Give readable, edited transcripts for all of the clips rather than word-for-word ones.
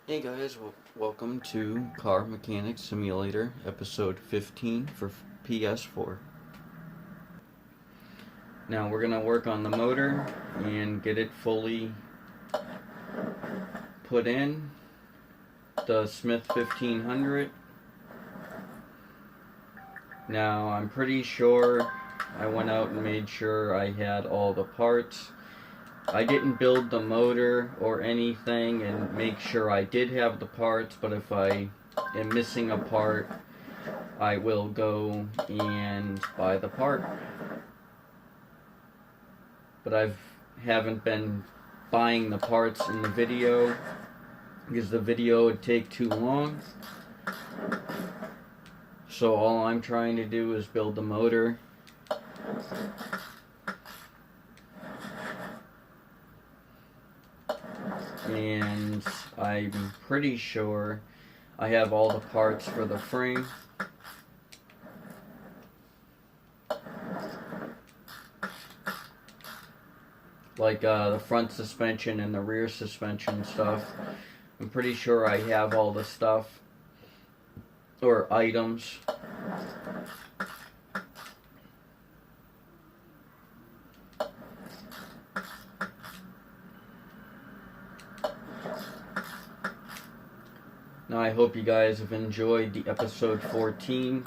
Hey guys, welcome to Car Mechanic Simulator episode 15 for PS4. Now we're gonna work on the motor and get it fully put in. The Smith 1500. Now I'm pretty sure I went out and made sure I had all the parts. I didn't build the motor or anything and make sure I did have the parts, but if I am missing a part, I will go and buy the part. But I haven't been buying the parts in the video because the video would take too long. So all I'm trying to do is build the motor. And I'm pretty sure I have all the parts for the frame. Like the front suspension and the rear suspension stuff. I'm pretty sure I have all the stuff or items. Now I hope you guys have enjoyed the episode 14,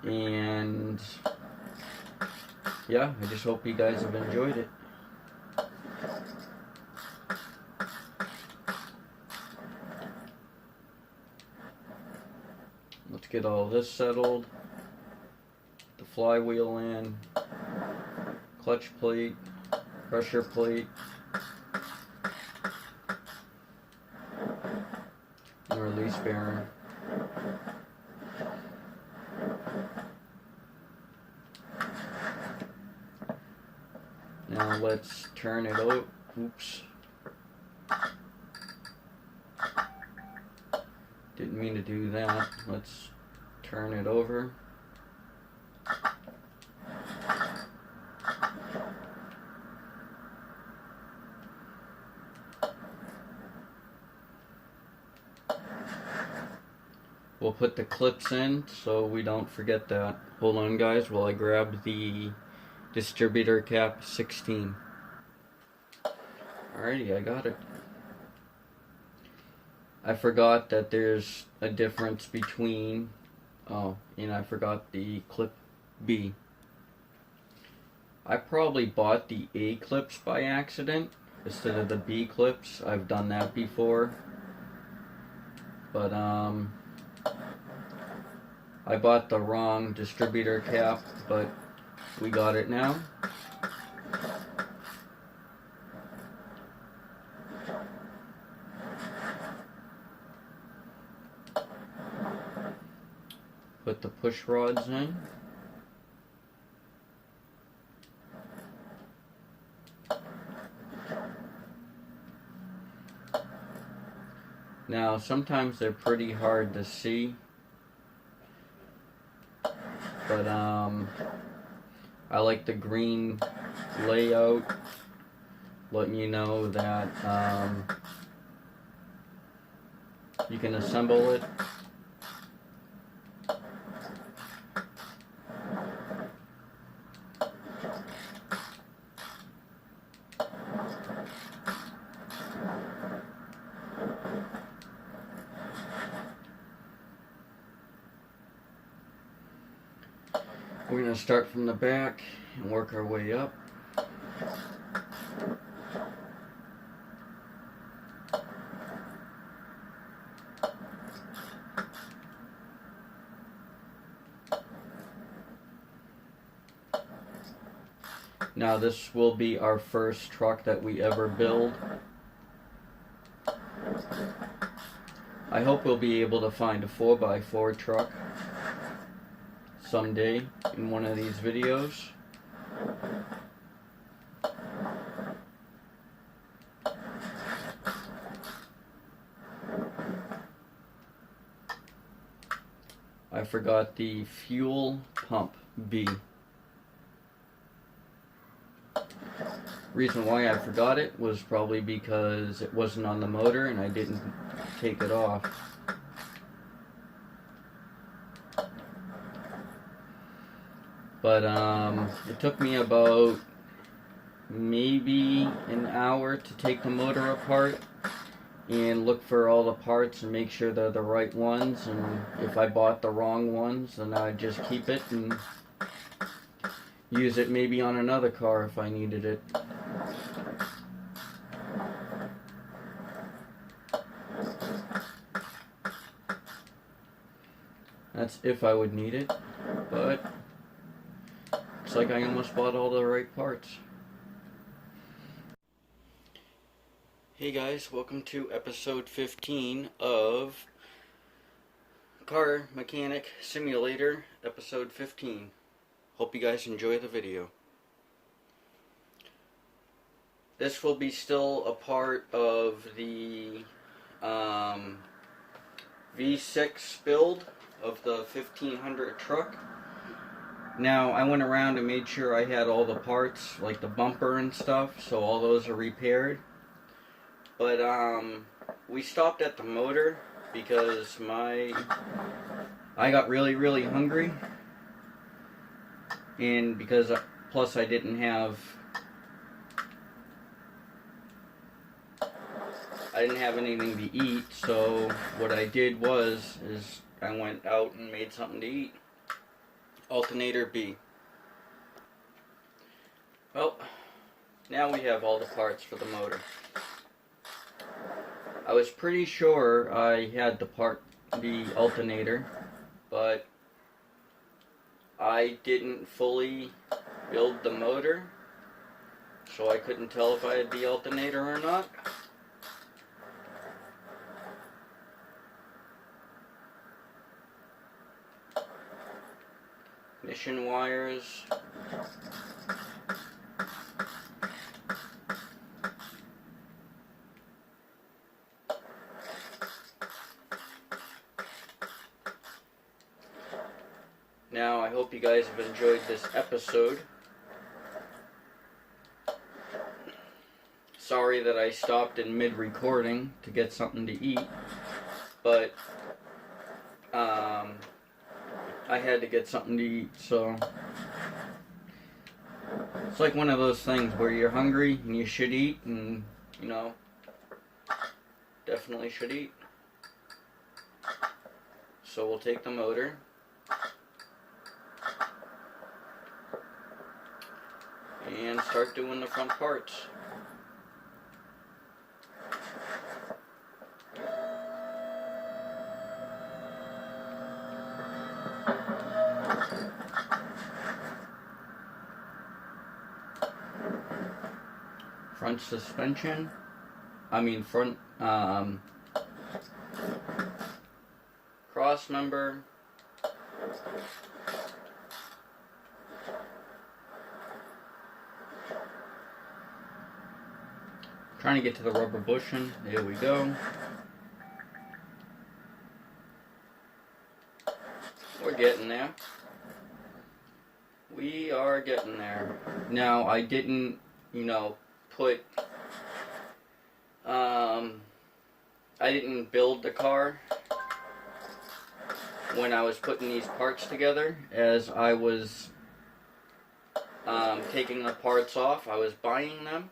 and yeah, I just hope you guys have enjoyed it. Let's get all this settled. The flywheel in, clutch plate, pressure plate, and release bearing. Now let's turn it out. Oops. Didn't mean to do that. Let's turn it over. We'll put the clips in so we don't forget that. Hold on guys while I grab the distributor cap 16. Alrighty, I got it. I forgot that there's a difference between, and I forgot the clip B. I probably bought the A clips by accident instead of the B clips. I've done that before. But I bought the wrong distributor cap, but we got it now. Put the push rods in. Now sometimes they're pretty hard to see, but I like the green layout, letting you know that you can assemble it. We're going to start from the back and work our way up. Now this will be our first truck that we ever build. I hope we'll be able to find a 4x4 truck someday in one of these videos. I forgot the fuel pump B. Reason why I forgot it was probably because it wasn't on the motor and I didn't take it off. But it took me about maybe an hour to take the motor apart and look for all the parts and make sure they're the right ones, and if I bought the wrong ones then I'd just keep it and use it maybe on another car if I needed it. That's if I would need it, but it's like I almost bought all the right parts. Hey guys, welcome to episode 15 of Car Mechanic Simulator, episode 15. Hope you guys enjoy the video. This will be still a part of the V6 build of the 1500 truck. Now, I went around and made sure I had all the parts, like the bumper and stuff, so all those are repaired. But we stopped at the motor because I got really hungry, and because plus I didn't have anything to eat, so what I did is I went out and made something to eat. Alternator B. Well, now we have all the parts for the motor. I was pretty sure I had the alternator, but I didn't fully build the motor, so I couldn't tell if I had the alternator or not. Ignition wires. Now, I hope you guys have enjoyed this episode. Sorry that I stopped in mid-recording to get something to eat, but I had to get something to eat, so it's like one of those things where you're hungry and you should eat, and you know, definitely should eat. So we'll take the motor. And start doing the front parts. Front suspension. Front cross member. Trying to get to the rubber bushing. There we go. We're getting there. We are getting there. Now, I didn't, put, I didn't build the car when I was putting these parts together. As I was taking the parts off, I was buying them.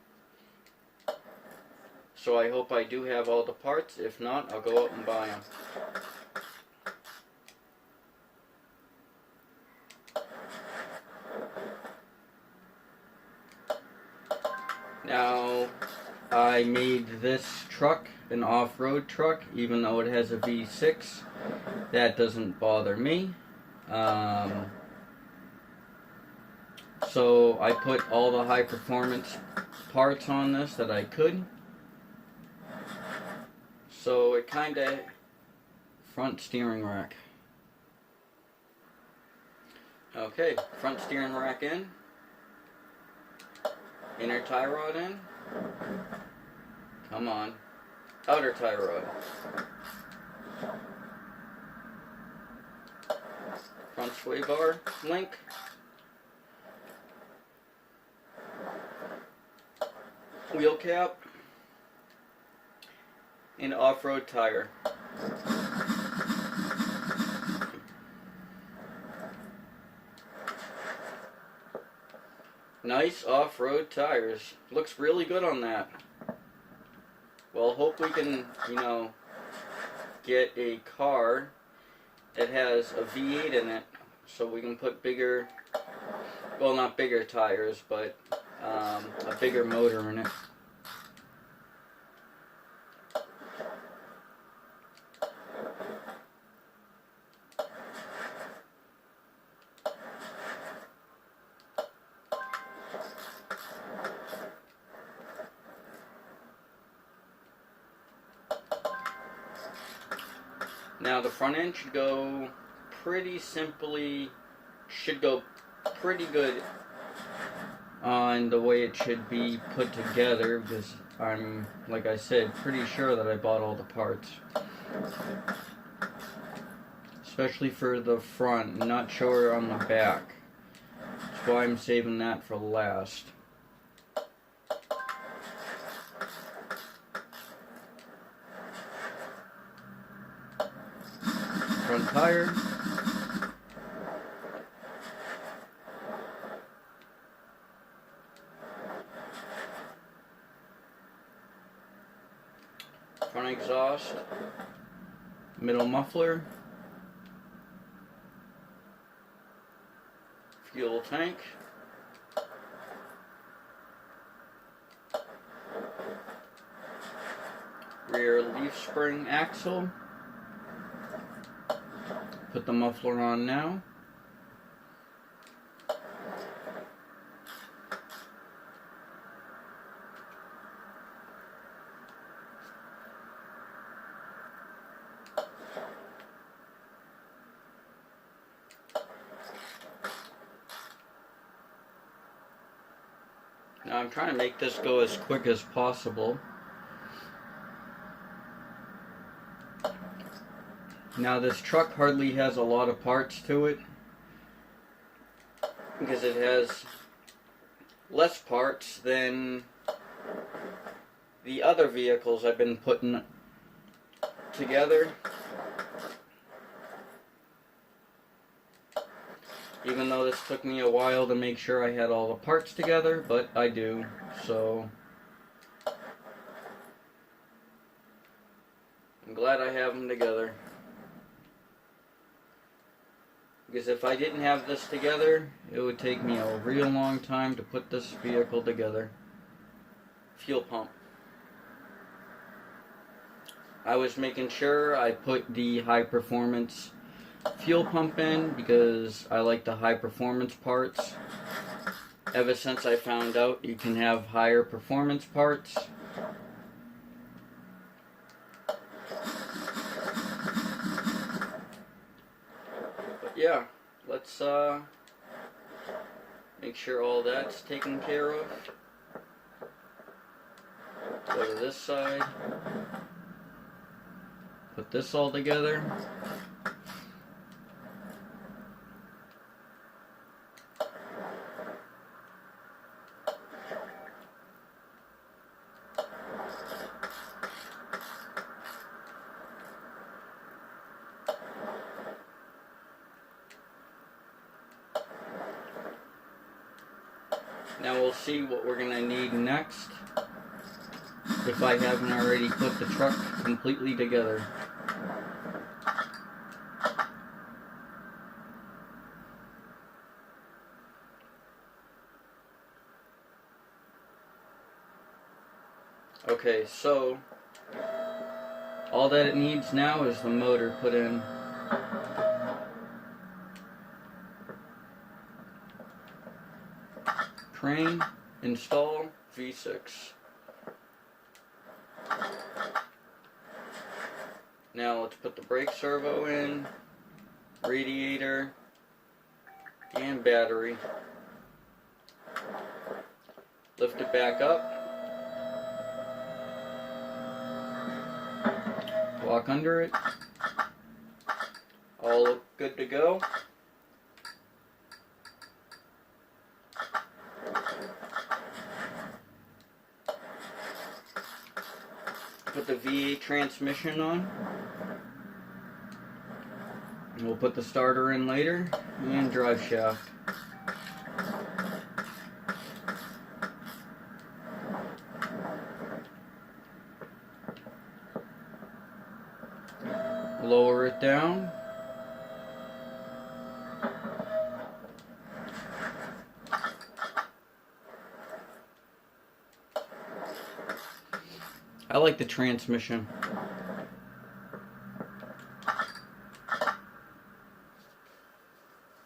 So I hope I do have all the parts. If not, I'll go out and buy them. Now, I made this truck an off-road truck, even though it has a V6. That doesn't bother me. So I put all the high-performance parts on this that I could. So it kinda front steering rack. Okay, front steering rack in. Inner tie rod in. Come on. Outer tie rod. Front sway bar link. wheel cap, and off-road tire. Nice off-road tires. Looks really good on that. Well, hope we can, get a car that has a V8 in it, so we can put bigger, well, not bigger tires, but a bigger motor in it. Now the front end should go pretty good on the way it should be put together, because I'm, like I said, pretty sure that I bought all the parts. Especially for the front, not sure on the back. That's why I'm saving that for last. Front tire. Front exhaust. Middle muffler. Fuel tank. Rear leaf spring axle. Put the muffler on now. Now I'm trying to make this go as quick as possible. Now this truck hardly has a lot of parts to it, because it has less parts than the other vehicles I've been putting together. Even though this took me a while to make sure I had all the parts together, but I do, so I'm glad I have them together. Because if I didn't have this together, it would take me a real long time to put this vehicle together. Fuel pump. I was making sure I put the high performance fuel pump in because I like the high performance parts. Ever since I found out you can have higher performance parts, yeah, let's make sure all that's taken care of. Go to this side. Put this all together. Now we'll see what we're going to need next, if I haven't already put the truck completely together. Okay, so all that it needs now is the motor put in. Train, install, V6. Now let's put the brake servo in, radiator, and battery. Lift it back up. Walk under it. All look good to go. transmission on. We'll put the starter in later, and drive shaft. Lower it down. I like the transmission.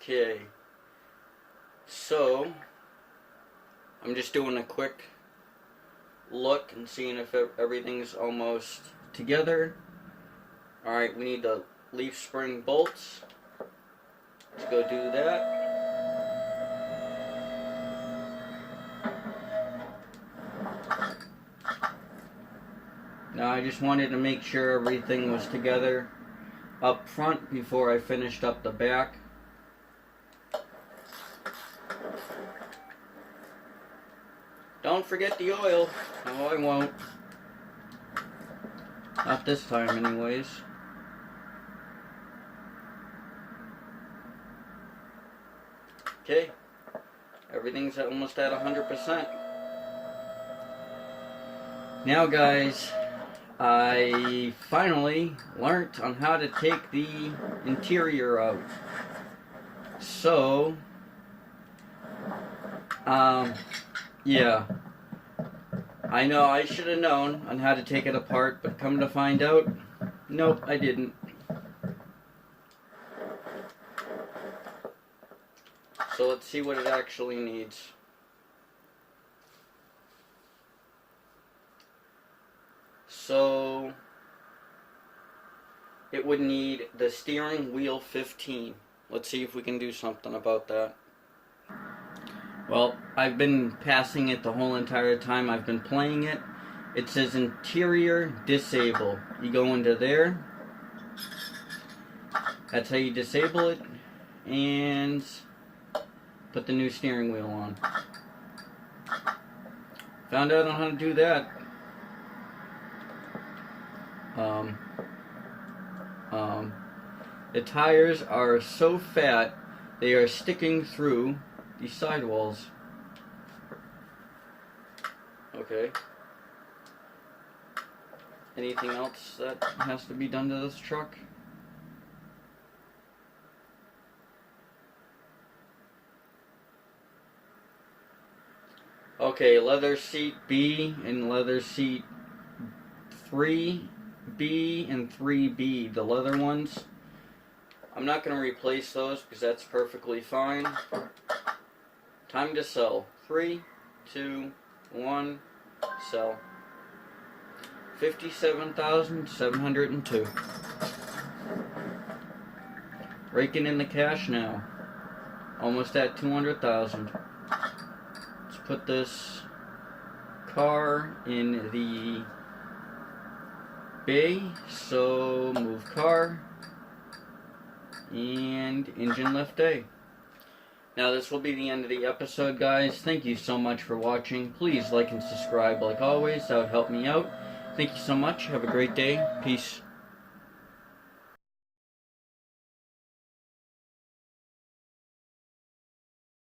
Okay, so I'm just doing a quick look and seeing if everything's almost together. Alright, we need the leaf spring bolts. Let's go do that. Now I just wanted to make sure everything was together up front before I finished up the back. Don't forget the oil. No, I won't. Not this time anyways. Okay, everything's almost at 100%. Now guys, I finally learned on how to take the interior out. So, yeah, I know I should have known on how to take it apart, but come to find out, nope, I didn't. So let's see what it actually needs. So it would need the steering wheel 15. Let's see if we can do something about that. Well, I've been passing it the whole entire time I've been playing it. It says interior disable. You go into there. That's how you disable it. And put the new steering wheel on. Found out on how to do that. The tires are so fat they are sticking through the sidewalls. Okay. Anything else that has to be done to this truck? Okay, leather seat B and leather seat 3B and 3B, the leather ones. I'm not going to replace those because that's perfectly fine. Time to sell. 3, 2, 1, sell. 57,702. Raking in the cash now. Almost at 200,000. Let's put this car in the bay. So move car and engine lift A. Now this will be the end of the episode, guys. Thank you so much for watching. Please like and subscribe like always. That would help me out. Thank you so much. Have a great day. Peace.